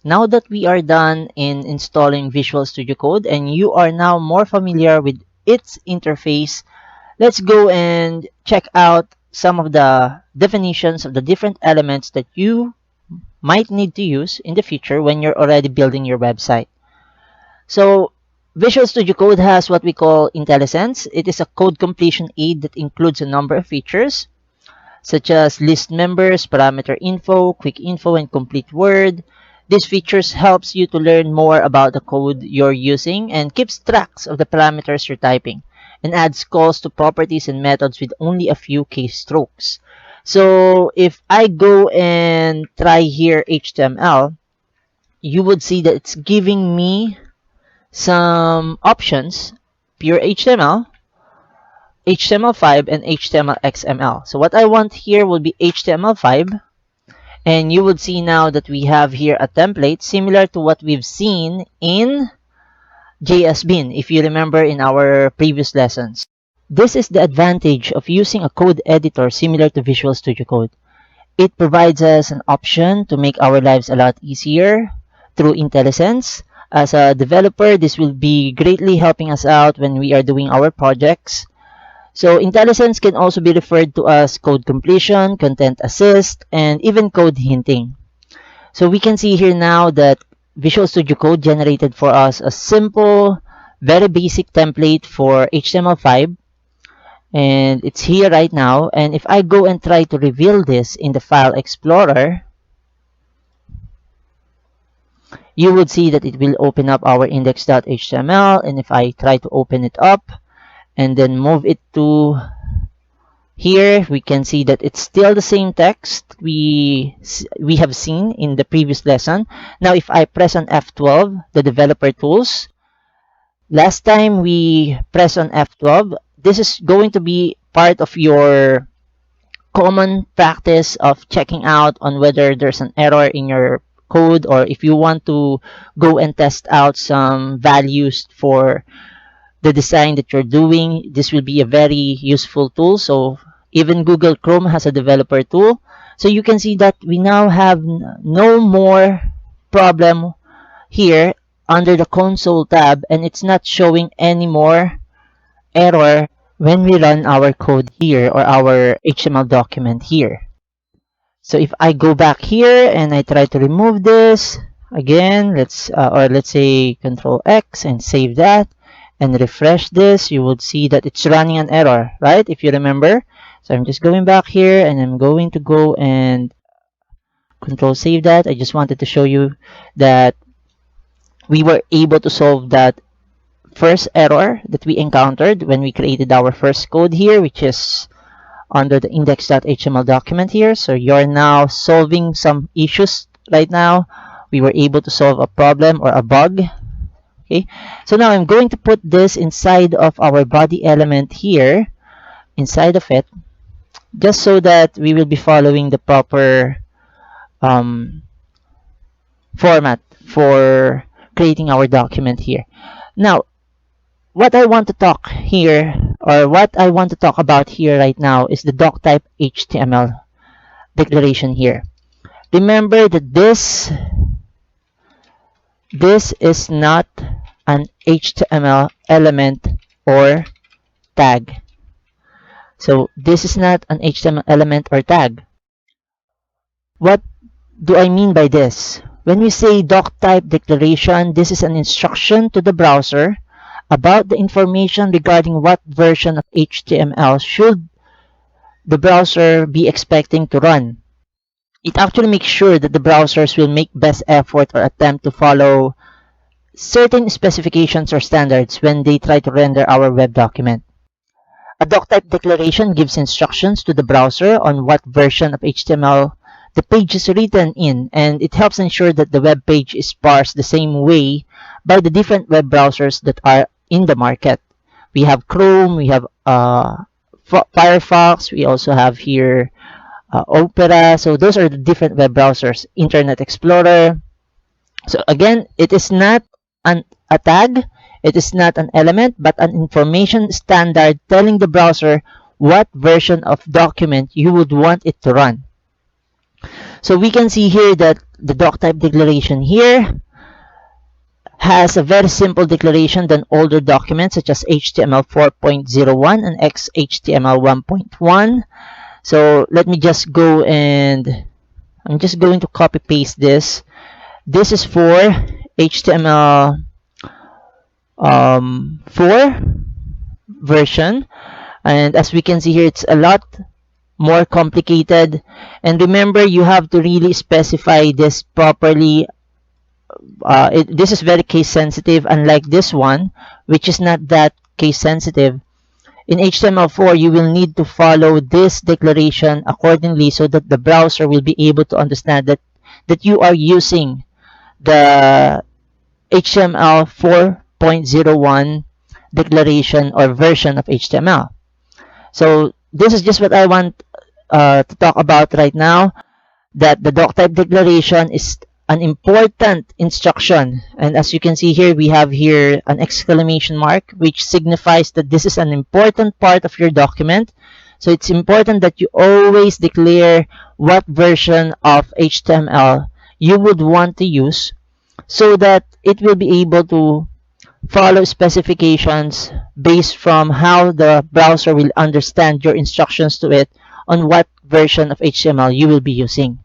Now that we are done in installing Visual Studio Code and you are now more familiar with its interface, let's go and check out some of the definitions of the different elements that you might need to use in the future when you're already building your website. So Visual Studio Code has what we call IntelliSense. It is a code completion aid that includes a number of features such as list members, parameter info, quick info, and complete word. These features helps you to learn more about the code you're using and keeps tracks of the parameters you're typing, and adds calls to properties and methods with only a few keystrokes. So if I go and try here HTML, you would see that it's giving me some options: pure HTML, HTML5, and HTML XML. So what I want here will be HTML5, and you would see now that we have here a template similar to what we've seen in JSBin, if you remember in our previous lessons. This is the advantage of using a code editor similar to Visual Studio Code. It provides us an option to make our lives a lot easier through IntelliSense. As a developer, this will be greatly helping us out when we are doing our projects. So IntelliSense can also be referred to as code completion, content assist, and even code hinting. So we can see here now that Visual Studio Code generated for us a simple, very basic template for HTML5. And it's here right now. And if I go and try to reveal this in the File Explorer, you would see that it will open up our index.html. And if I try to open it up and then move it to here, we can see that it's still the same text we have seen in the previous lesson. Now, if I press on F12, the developer tools, last time we press on F12, this is going to be part of your common practice of checking out on whether there's an error in your code, or if you want to go and test out some values for the design that you're doing. This will be a very useful tool. So even Google Chrome has a developer tool. So you can see that we now have no more problem here under the console tab, and it's not showing any more error when we run our code here or our HTML document here. So if I go back here and I try to remove this again, let's say Control X and save that and refresh this, you would see that it's running an error, right? If you remember. So I'm just going back here and I'm going to go and Control save that. I just wanted to show you that we were able to solve that first error that we encountered when we created our first code here, which is under the index.html document here. So you're now solving some issues right now. We were able to solve a problem or a bug. Okay, so now I'm going to put this inside of our body element here, inside of it, just so that we will be following the proper format for creating our document here. Now, what I want to talk here, or what I want to talk about here right now, is the Doctype HTML declaration here. Remember that this is not an HTML element or tag. So this is not an HTML element or tag. What do I mean by this? When we say Doctype declaration, this is an instruction to the browser about the information regarding what version of HTML should the browser be expecting to run. It actually makes sure that the browsers will make best effort or attempt to follow certain specifications or standards when they try to render our web document. A Doctype declaration gives instructions to the browser on what version of HTML the page is written in, and it helps ensure that the web page is parsed the same way by the different web browsers that are in the market. We have Chrome, we have Firefox, we also have here Opera. So those are the different web browsers. Internet Explorer. So again, it is not a tag, it is not an element, but an information standard telling the browser what version of document you would want it to run. So we can see here that the doctype declaration here has a very simple declaration than older documents such as HTML 4.01 and XHTML 1.1. So let me just go and I'm just going to copy paste this. This is for HTML 4 version, and as we can see here, it's a lot more complicated. And remember, you have to really specify this properly. This is very case sensitive, unlike this one, which is not that case sensitive. In HTML4, you will need to follow this declaration accordingly so that the browser will be able to understand that you are using the HTML 4.01 declaration or version of HTML. So this is just what I want to talk about right now, that the doctype declaration is an important instruction. And as you can see here, we have here an exclamation mark, which signifies that this is an important part of your document. So it's important that you always declare what version of HTML you would want to use so that it will be able to follow specifications based from how the browser will understand your instructions to it on what version of HTML you will be using.